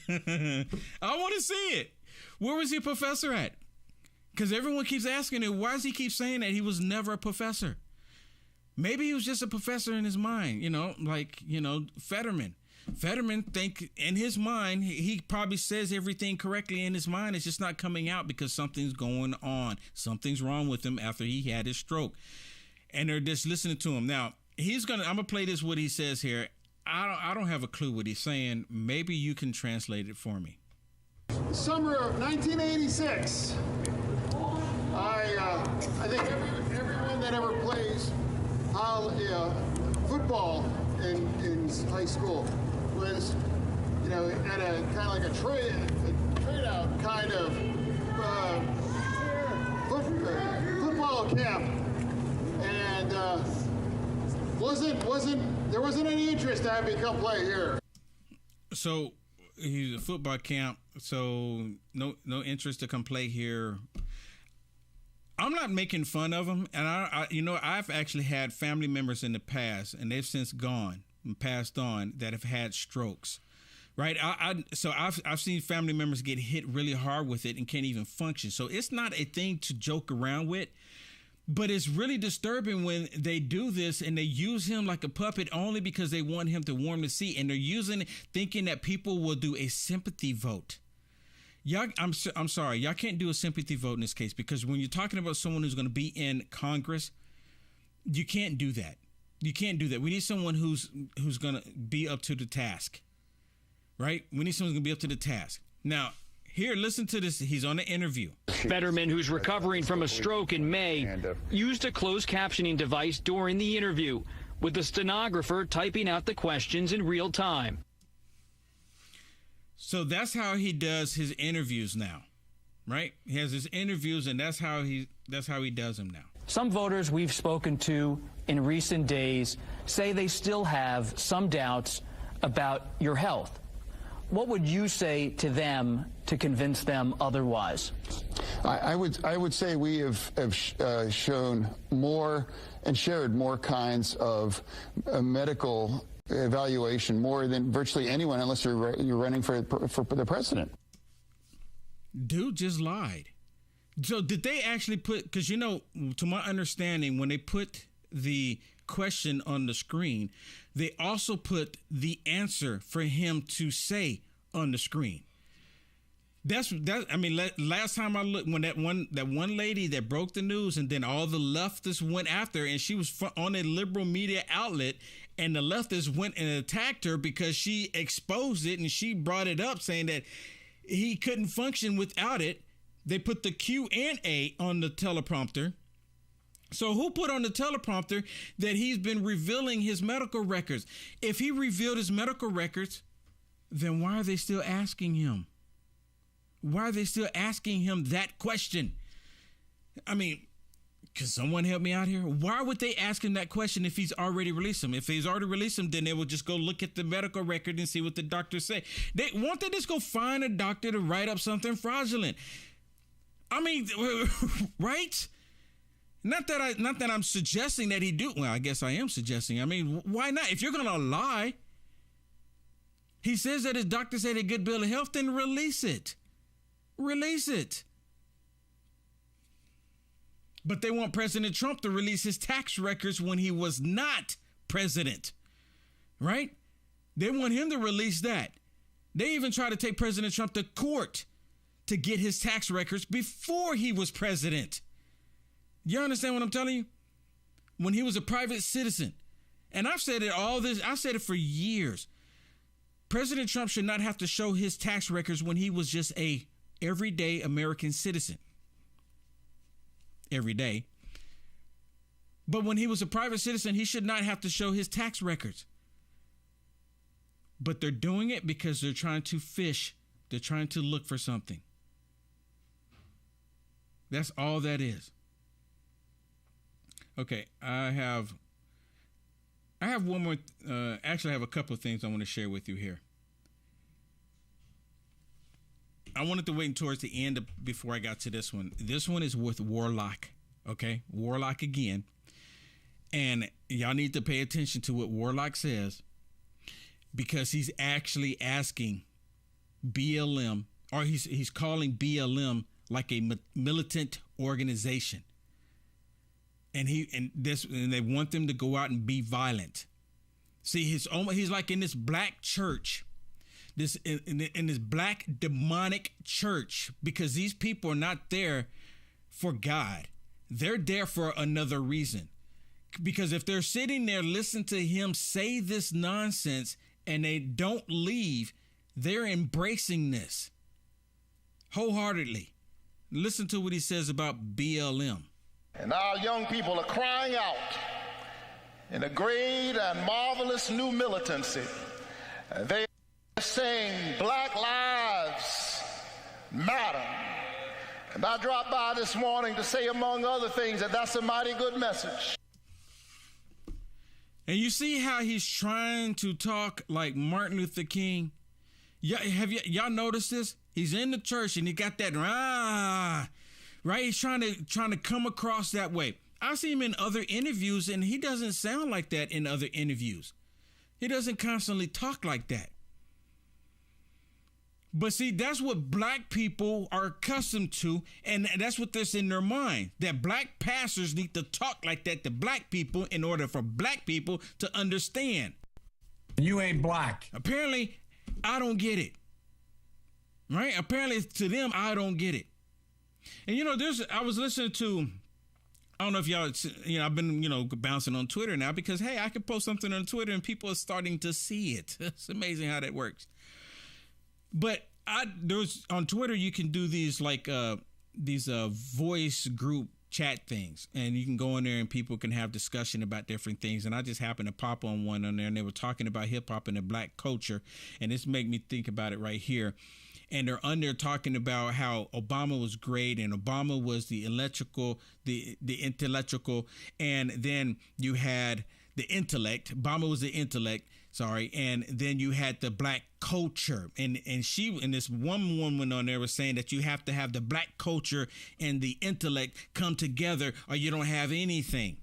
I want to see it. Where was he a professor at? Because everyone keeps asking him, why does he keep saying that he was never a professor? Maybe he was just a professor in his mind, Fetterman. Fetterman think in his mind, he probably says everything correctly in his mind. It's just not coming out because something's going on. Something's wrong with him after he had his stroke. And they're just listening to him. Now, I'm going to play this, what he says here. I don't have a clue what he's saying. Maybe you can translate it for me. Summer of 1986. I think everyone that ever plays football in high school was, at a kind of like a trade out kind of football camp, and there wasn't any interest to have me come play here. So he's a football camp, so no interest to come play here. I'm not making fun of him, and I've actually had family members in the past, and they've since gone and passed on that have had strokes, right? So I've seen family members get hit really hard with it and can't even function. So it's not a thing to joke around with, but it's really disturbing when they do this and they use him like a puppet only because they want him to warm the seat, and they're using it thinking that people will do a sympathy vote. Y'all, I'm sorry. Y'all can't do a sympathy vote in this case because when you're talking about someone who's going to be in Congress, you can't do that. You can't do that. We need someone who's going to be up to the task, right? We need someone who's going to be up to the task. Now, here, listen to this. He's on an interview. Fetterman, who's recovering from a stroke in May, used a closed captioning device during the interview, with the stenographer typing out the questions in real time. So that's how he does his interviews now, right? He has his interviews, and that's how he does them now. Some voters we've spoken to in recent days say they still have some doubts about your health. What would you say to them to convince them otherwise? I would say we have shown more and shared more kinds of medical evaluation, more than virtually anyone, unless you're running for the president. Dude just lied. So did they actually put, because, you know, to my understanding, when they put the question on the screen, they also put the answer for him to say on the screen. I mean, last time I looked, when that one lady that broke the news, and then all the leftists went after her, and she was on a liberal media outlet, and the leftists went and attacked her because she exposed it, and she brought it up saying that he couldn't function without it. They put the Q&A on the teleprompter. So who put on the teleprompter that he's been revealing his medical records? If he revealed his medical records, then why are they still asking him? Why are they still asking him that question? I mean, can someone help me out here? Why would they ask him that question if he's already released him? If he's already released him, then they will just go look at the medical record and see what the doctors say. Won't they just go find a doctor to write up something fraudulent? I mean, right? Not that I'm suggesting that he do. Well, I guess I am suggesting. I mean, why not? If you're going to lie, he says that his doctor said a good bill of health, then release it. Release it. But they want President Trump to release his tax records when he was not president, right? They want him to release that. They even try to take President Trump to court to get his tax records before he was president. You understand what I'm telling you? When he was a private citizen. And I've said it for years. President Trump should not have to show his tax records when he was just a everyday American citizen. Every day. But when he was a private citizen, he should not have to show his tax records. But they're doing it because they're trying to fish. They're trying to look for something. That's all that is. Okay, I have one more. Actually, I have a couple of things I want to share with you here. I wanted to wait towards the end before I got to this one. This one is with Warlock. Okay, Warlock again. And y'all need to pay attention to what Warlock says, because he's actually asking BLM, or he's calling BLM like a militant organization. And they want them to go out and be violent. See, he's like in this black church, in this black demonic church, because these people are not there for God. They're there for another reason. Because if they're sitting there listening to him say this nonsense and they don't leave, they're embracing this wholeheartedly. Listen to what he says about BLM. And our young people are crying out in a great and marvelous new militancy. They are saying Black Lives Matter. And I dropped by this morning to say, among other things, that that's a mighty good message. And you see how he's trying to talk like Martin Luther King? Y'all noticed this? He's in the church and he got that right. He's trying to come across that way. I see him in other interviews, and he doesn't sound like that in other interviews. He doesn't constantly talk like that. But see, that's what black people are accustomed to, and that's what that's in their mind, that black pastors need to talk like that to black people in order for black people to understand. You ain't black. Apparently, I don't get it. Right? Apparently, to them, I don't get it. And, I was listening to, I don't know if y'all, I've been, bouncing on Twitter now because, hey, I can post something on Twitter and people are starting to see it. It's amazing how that works. But on Twitter, you can do these voice group chat things, and you can go in there and people can have discussion about different things. And I just happened to pop on one on there, and they were talking about hip hop and the black culture. And this made me think about it right here. And they're on there talking about how Obama was great and Obama was the intellectual. And then you had the intellect. Obama was the intellect. Sorry. And then you had the black culture. And this one woman on there was saying that you have to have the black culture and the intellect come together or you don't have anything.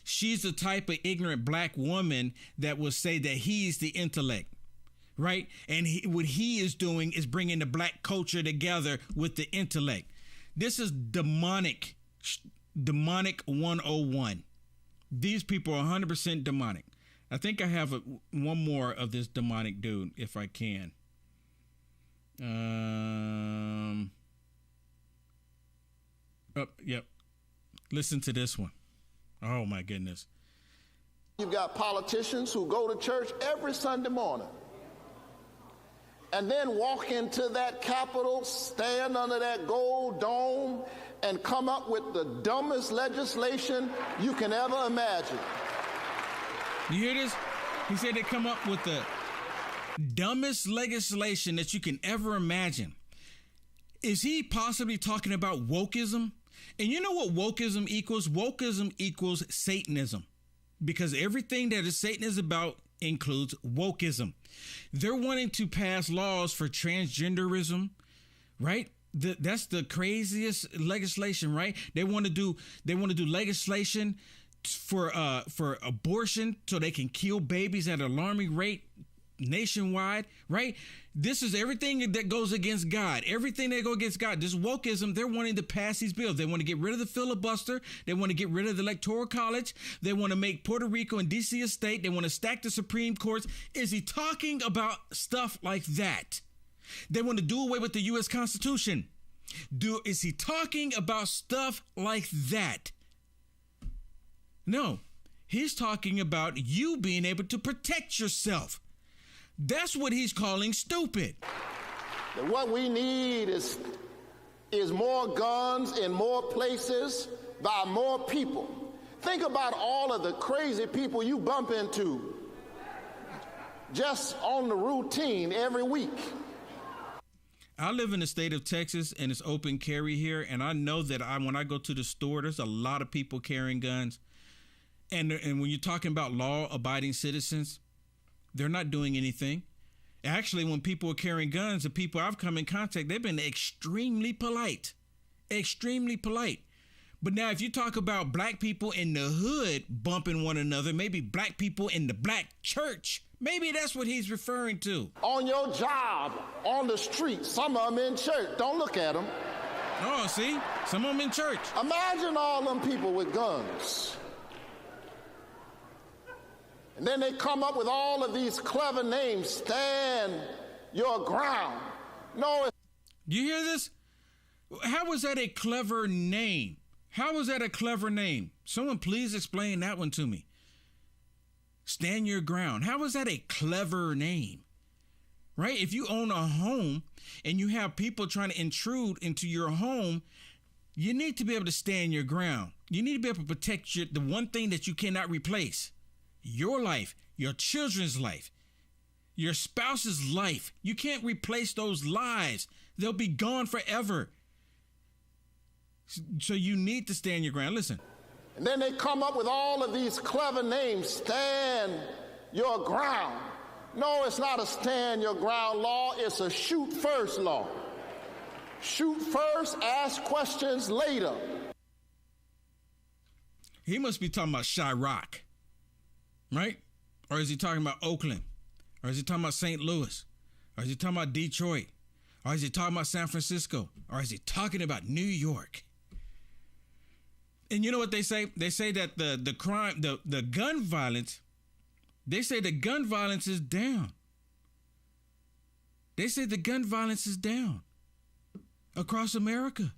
She's the type of ignorant black woman that will say that he's the intellect, right? And what he is doing is bringing the black culture together with the intellect. This is demonic 101. These people are 100% demonic. I think I have one more of this demonic dude, if I can. Yep. Listen to this one. Oh, my goodness. You've got politicians who go to church every Sunday morning and then walk into that Capitol, stand under that gold dome, and come up with the dumbest legislation you can ever imagine. You hear this? He said they come up with the dumbest legislation that you can ever imagine. Is he possibly talking about wokeism? And you know what wokeism equals? Wokeism equals Satanism, because everything that is Satan is about includes wokeism. They're wanting to pass laws for transgenderism, right? That's the craziest legislation, right? They want to do legislation for abortion so they can kill babies at an alarming rate nationwide, right? This is everything that goes against God. Everything that goes against God. This wokeism, they're wanting to pass these bills. They want to get rid of the filibuster. They want to get rid of the Electoral College. They want to make Puerto Rico and D.C. a state. They want to stack the Supreme Courts. Is he talking about stuff like that? They want to do away with the U.S. Constitution. Is he talking about stuff like that? No, he's talking about you being able to protect yourself. That's what he's calling stupid. What we need is more guns in more places by more people. Think about all of the crazy people you bump into just on the routine every week. I live in the state of Texas, and it's open carry here, and I know that when I go to the store, there's a lot of people carrying guns. And when you're talking about law-abiding citizens, they're not doing anything. Actually, when people are carrying guns, the people I've come in contact, they've been extremely polite. Extremely polite. But now if you talk about black people in the hood bumping one another, maybe black people in the black church, maybe that's what he's referring to. On your job, on the street, some of them in church. Don't look at them. Oh, see? Some of them in church. Imagine all them people with guns. And then they come up with all of these clever names. Stand your ground. No. Do you hear this? How was that a clever name? How was that a clever name? Someone please explain that one to me. Stand your ground. How was that a clever name? Right? If you own a home and you have people trying to intrude into your home, you need to be able to stand your ground. You need to be able to protect the one thing that you cannot replace. Your life, your children's life, your spouse's life. You can't replace those lives. They'll be gone forever. So you need to stand your ground. Listen. And then they come up with all of these clever names. Stand your ground. No, it's not a stand your ground law. It's a shoot first law. Shoot first, ask questions later. He must be talking about Chirac. Right? Or is he talking about Oakland? Or is he talking about St. Louis? Or is he talking about Detroit? Or is he talking about San Francisco? Or is he talking about New York? And you know what they say? They say that the crime, the gun violence, they say the gun violence is down. They say the gun violence is down across America.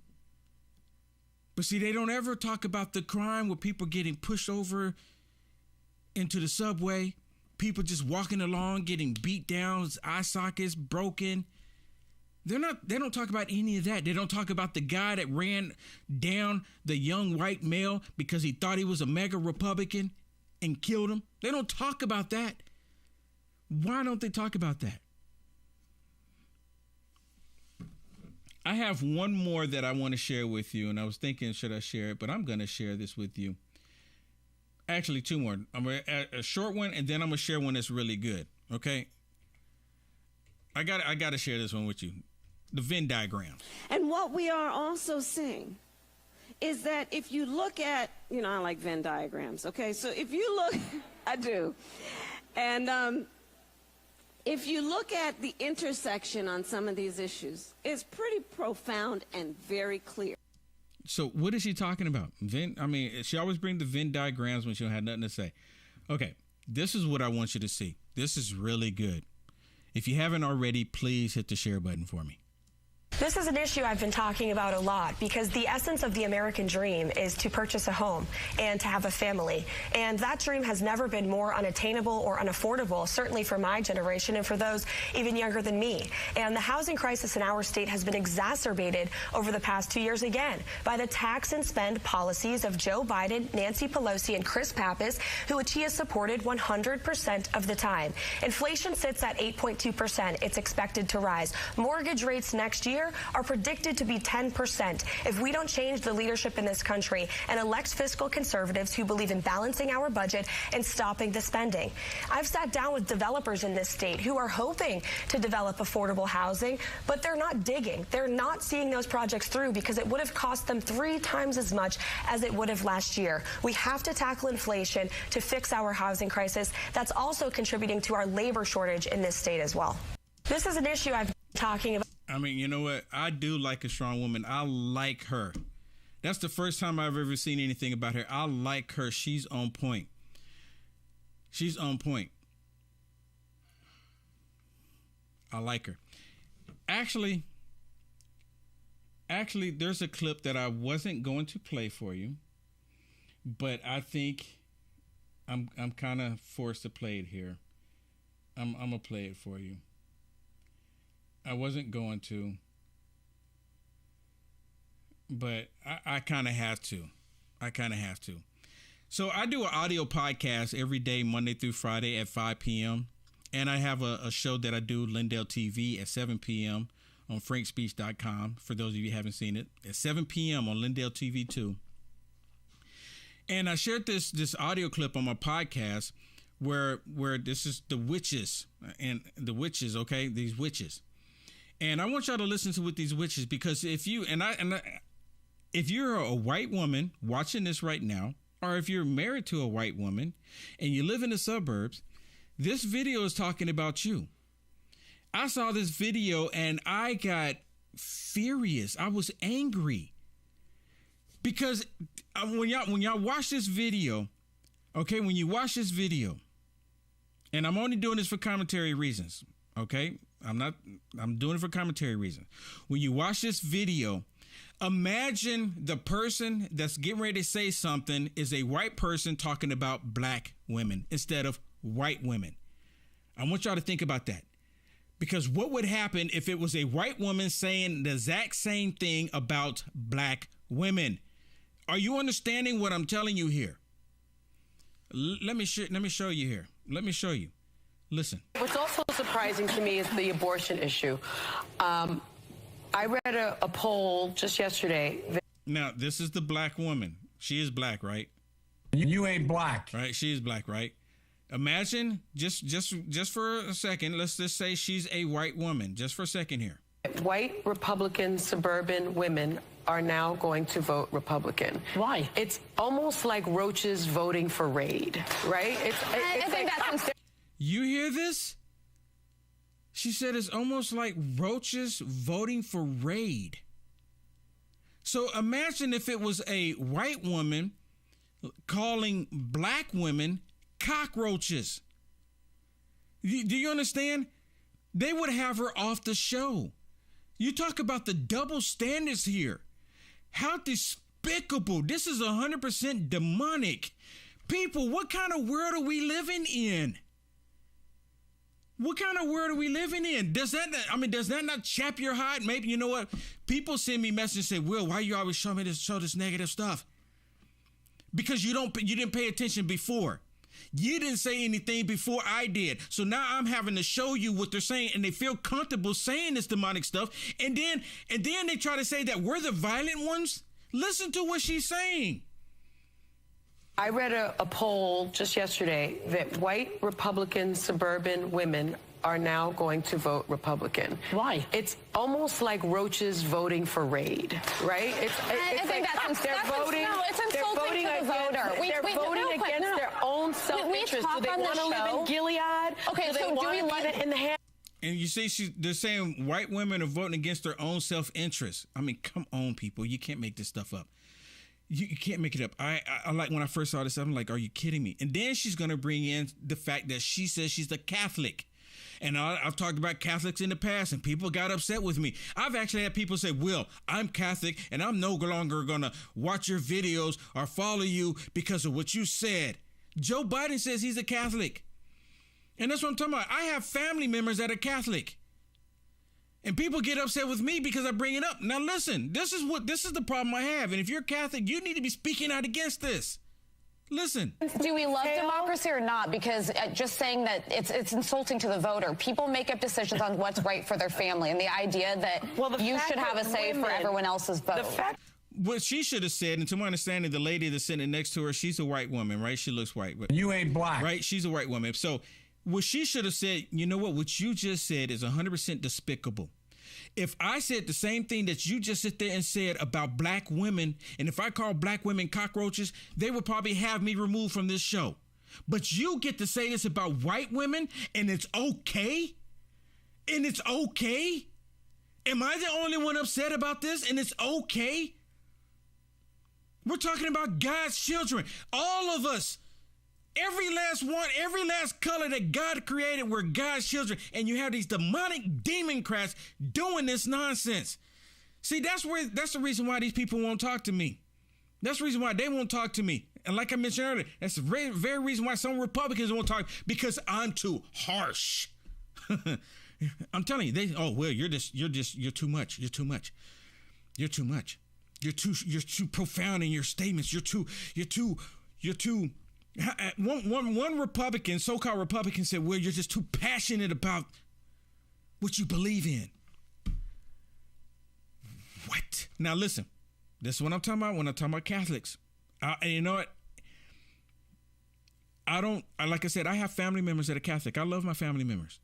But see, they don't ever talk about the crime with people getting pushed over into the subway, people just walking along, getting beat down, eye sockets broken. They don't talk about any of that. They don't talk about the guy that ran down the young white male because he thought he was a mega Republican and killed him. They don't talk about that. Why don't they talk about that? I have one more that I want to share with you, and I was thinking, should I share it? But I'm going to share this with you. Actually, two more. I'm going to add a short one, and then I'm going to share one that's really good. Okay? I got to share this one with you. The Venn diagram. And what we are also seeing is that if you look at, I like Venn diagrams, okay? So if you look, I do. And if you look at the intersection on some of these issues, it's pretty profound and very clear. So what is she talking about? She always brings the Venn diagrams when she don't have nothing to say. Okay, this is what I want you to see. This is really good. If you haven't already, please hit the share button for me. This is an issue I've been talking about a lot because the essence of the American dream is to purchase a home and to have a family. And that dream has never been more unattainable or unaffordable, certainly for my generation and for those even younger than me. And the housing crisis in our state has been exacerbated over the past 2 years again by the tax and spend policies of Joe Biden, Nancy Pelosi, and Chris Pappas, who she has supported 100% of the time. Inflation sits at 8.2%. It's expected to rise. Mortgage rates next year are predicted to be 10% if we don't change the leadership in this country and elect fiscal conservatives who believe in balancing our budget and stopping the spending. I've sat down with developers in this state who are hoping to develop affordable housing, but they're not digging. They're not seeing those projects through because it would have cost them 3 times as much as it would have last year. We have to tackle inflation to fix our housing crisis. That's also contributing to our labor shortage in this state as well. This is an issue I've been talking about. You know what? I do like a strong woman. I like her. That's the first time I've ever seen anything about her. I like her. She's on point. She's on point. I like her. Actually, there's a clip that I wasn't going to play for you, but I think I'm kind of forced to play it here. I'm gonna play it for you. I wasn't going to, but I kind of have to. So I do an audio podcast every day, Monday through Friday at 5 p.m. And I have a show that I do, Lindell TV, at 7 p.m. on frankspeech.com. For those of you who haven't seen it, at 7 p.m. on Lindell TV 2. And I shared this audio clip on my podcast where this is the witches, okay, these witches. And I want y'all to listen to what these witches, because if you're a white woman watching this right now, or if you're married to a white woman and you live in the suburbs, this video is talking about you. I saw this video and I got furious. I was angry because when y'all watch this video, okay, when you watch this video, and I'm only doing this for commentary reasons, okay? I'm doing it for commentary reasons. When you watch this video, imagine the person that's getting ready to say something is a white person talking about black women instead of white women. I want y'all to think about that. Because what would happen if it was a white woman saying the exact same thing about black women? Are you understanding what I'm telling you here? Let me show you here. Let me show you. Listen. What's also surprising to me is the abortion issue. I read a poll just yesterday. Now, this is the black woman. She is black, right? You ain't black. Right, she is black, right? Imagine, just for a second, let's just say she's a white woman, just for a second here. White Republican suburban women are now going to vote Republican. Why? It's almost like roaches voting for Raid, right? I think that's You hear this? She said it's almost like roaches voting for Raid. So imagine if it was a white woman calling black women cockroaches. Do you understand? They would have her off the show. You talk about the double standards here. How despicable. This is 100% demonic. People, what kind of world are we living in? What kind of world are we living in? Does that not chap your heart? Maybe, you know what? People send me messages and say, Will, why you always show this negative stuff? Because you didn't pay attention before. You didn't say anything before I did. So now I'm having to show you what they're saying, and they feel comfortable saying this demonic stuff. And then they try to say that we're the violent ones. Listen to what she's saying. I read a poll just yesterday that white Republican suburban women are now going to vote Republican. Why? It's almost like roaches voting for Raid, right? I think they're voting to the voter. They're voting against their own self-interest. Do they want to live in Gilead? Okay, so do we let it in the hand? And you see, they're saying white women are voting against their own self-interest. I mean, come on, people. You can't make this stuff up. You can't make it up. I like when I first saw this, I'm like, are you kidding me? And then she's going to bring in the fact that she says she's a Catholic. And I've talked about Catholics in the past, and people got upset with me. I've actually had people say, Will, I'm Catholic, and I'm no longer going to watch your videos or follow you because of what you said. Joe Biden says he's a Catholic. And that's what I'm talking about. I have family members that are Catholic. And people get upset with me because I bring it up. Now, listen, this is the problem I have. And if you're Catholic, you need to be speaking out against this. Listen. Do we love democracy or not? Because just saying that it's insulting to the voter. People make up decisions on what's right for their family, and the idea that you should have a say for everyone else's vote. What she should have said, and to my understanding, the lady that's sitting next to her, she's a white woman, right? She looks white. But, you ain't black. Right? She's a white woman. So what she should have said, you know what you just said is 100% despicable. If I said the same thing that you just sit there and said about black women, and if I call black women cockroaches, they would probably have me removed from this show. But you get to say this about white women, and it's okay? And it's okay? Am I the only one upset about this, and it's okay? We're talking about God's children. All of us. Every last one, every last color that God created were God's children. And you have these demonic democrats doing this nonsense. See, that's the reason why these people won't talk to me. That's the reason why they won't talk to me. And like I mentioned earlier, that's the very, very reason why some Republicans won't talk, because I'm too harsh. I'm telling you, Will, you're too much. You're too much. You're too much. You're too profound in your statements. You're too One Republican, so-called Republican, said, well, you're just too passionate about what you believe in. What? Now, listen, this is what I'm talking about when I'm talking about Catholics. And you know what? Like I said, I have family members that are Catholic. I love my family members.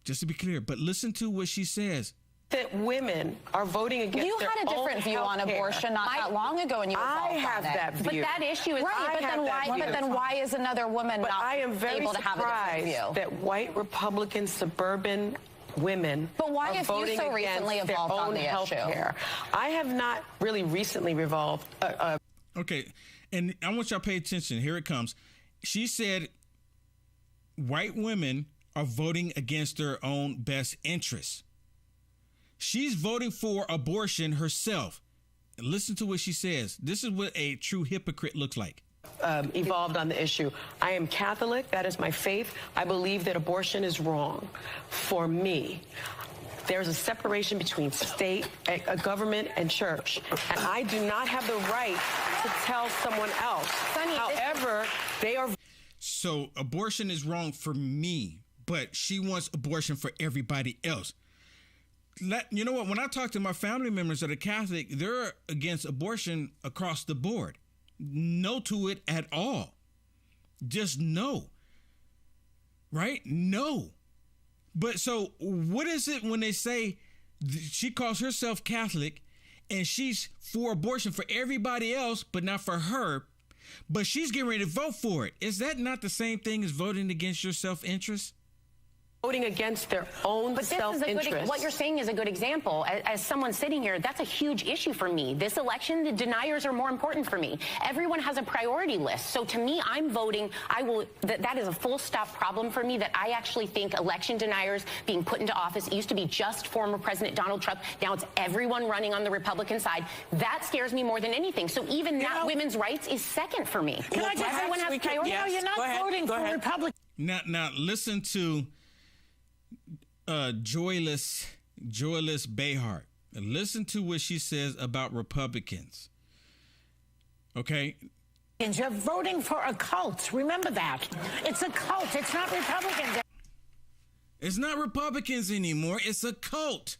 Just to be clear, but listen to what she says. That women are voting against you their had a different view on abortion not that long ago, and you I have that view. But that issue is right. But then why is another woman not able to have a different view? That white Republican suburban women why are have voting you so recently against evolved their on own the health issue? care. I have not really recently revolved. Okay, and I want y'all to pay attention. Here it comes. She said white women are voting against their own best interests. She's voting for abortion herself. Listen to what she says. This is what a true hypocrite looks like. Evolved on the issue. I am Catholic. That is my faith. I believe that abortion is wrong. For me, there's a separation between state, government, and church. And I do not have the right to tell someone else. However, they are. So abortion is wrong for me, but she wants abortion for everybody else. You know what? When I talk to my family members that are Catholic, they're against abortion across the board. No to it at all. Just no. Right? No. But so what is it when they say she calls herself Catholic and she's for abortion for everybody else, but not for her, but she's getting ready to vote for it? Is that not the same thing as voting against your self-interest? Voting against their own self-interest. What you're saying is a good example. As someone sitting here, that's a huge issue for me. This election, the deniers are more important for me. Everyone has a priority list. So to me, I'm voting. That is a full stop problem for me, that I actually think election deniers being put into office, it used to be just former President Donald Trump. Now it's everyone running on the Republican side. That scares me more than anything. So even womenens' rights is second for me. Everyone has priority. No, you're not voting for Republicans. Now listen to Joyless Behart. Listen to what she says about Republicans. Okay? You're voting for a cult. Remember that. It's a cult. It's not Republicans. It's not Republicans anymore. It's a cult.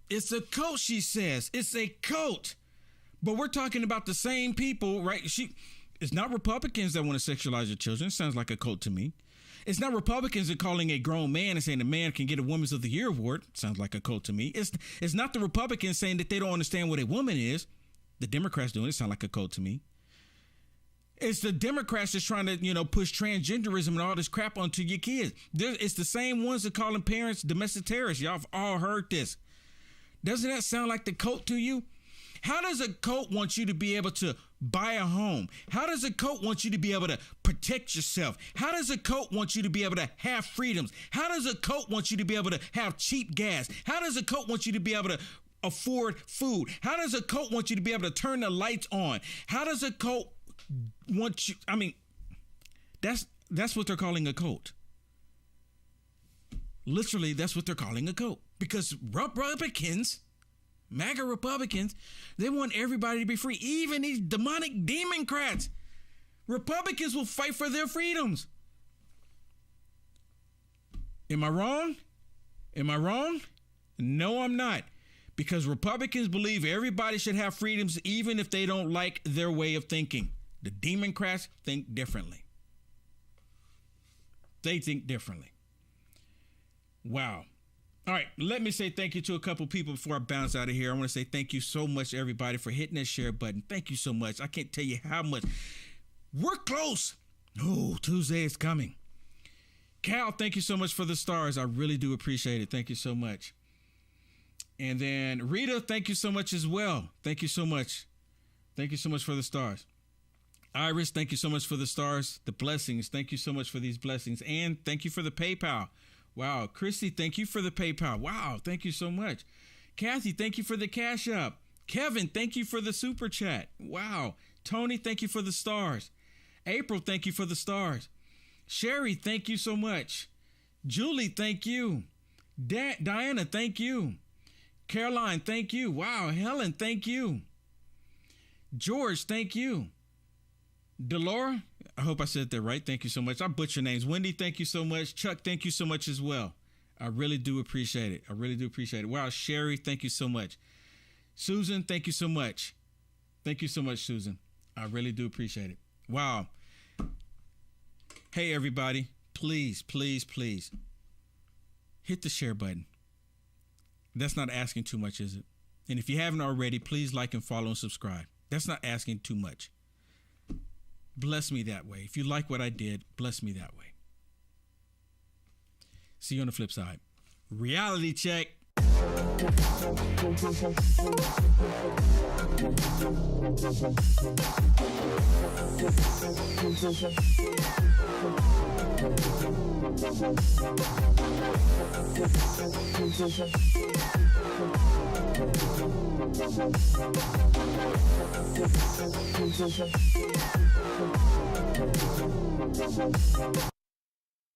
It's a cult, she says. It's a cult. But we're talking about the same people, right? It's not Republicans that want to sexualize your children. Sounds like a cult to me. It's not Republicans that calling a grown man and saying a man can get a Women's of the Year award. Sounds like a cult to me. It's not the Republicans saying that they don't understand what a woman is. The Democrats doing it. Sound like a cult to me. It's the Democrats that's trying to, push transgenderism and all this crap onto your kids. It's the same ones that calling parents domestic terrorists. Y'all have all heard this. Doesn't that sound like the cult to you? How does a cult want you to be able to buy a home? How does a cult want you to be able to protect yourself? How does a cult want you to be able to have freedoms? How does a cult want you to be able to have cheap gas? How does a cult want you to be able to afford food? How does a cult want you to be able to turn the lights on? How does a cult want you? I mean, that's what they're calling a cult. Literally, that's what they're calling a cult. Because Republicans, MAGA Republicans, they want everybody to be free. Even these demonic Democrats. Republicans will fight for their freedoms. Am I wrong? Am I wrong? No, I'm not. Because Republicans believe everybody should have freedoms even if they don't like their way of thinking. The Democrats think differently. They think differently. Wow. All right, let me say thank you to a couple people before I bounce out of here. I want to say thank you so much, everybody, for hitting that share button. Thank you so much. I can't tell you how much. We're close. Oh, Tuesday is coming. Cal, thank you so much for the stars. I really do appreciate it. Thank you so much. And then Rita, thank you so much as well. Thank you so much. Thank you so much for the stars. Iris, thank you so much for the stars, the blessings. Thank you so much for these blessings. And thank you for the PayPal. Wow. Christy, thank you for the PayPal. Wow. Thank you so much. Kathy, thank you for the Cash App. Kevin, thank you for the Super Chat. Wow. Tony, thank you for the stars. April, thank you for the stars. Sherry, thank you so much. Julie, thank you. Diana, thank you. Caroline, thank you. Wow. Helen, thank you. George, thank you. Delora, I hope I said that right. Thank you so much. I butcher names. Wendy, thank you so much. Chuck, thank you so much as well. I really do appreciate it. I really do appreciate it. Wow. Sherry, thank you so much. Susan, thank you so much. Thank you so much, Susan. I really do appreciate it. Wow. Hey, everybody, please, please, please hit the share button. That's not asking too much, is it? And if you haven't already, please like and follow and subscribe. That's not asking too much. Bless me that way. If you like what I did, bless me that way. See you on the flip side. Reality check.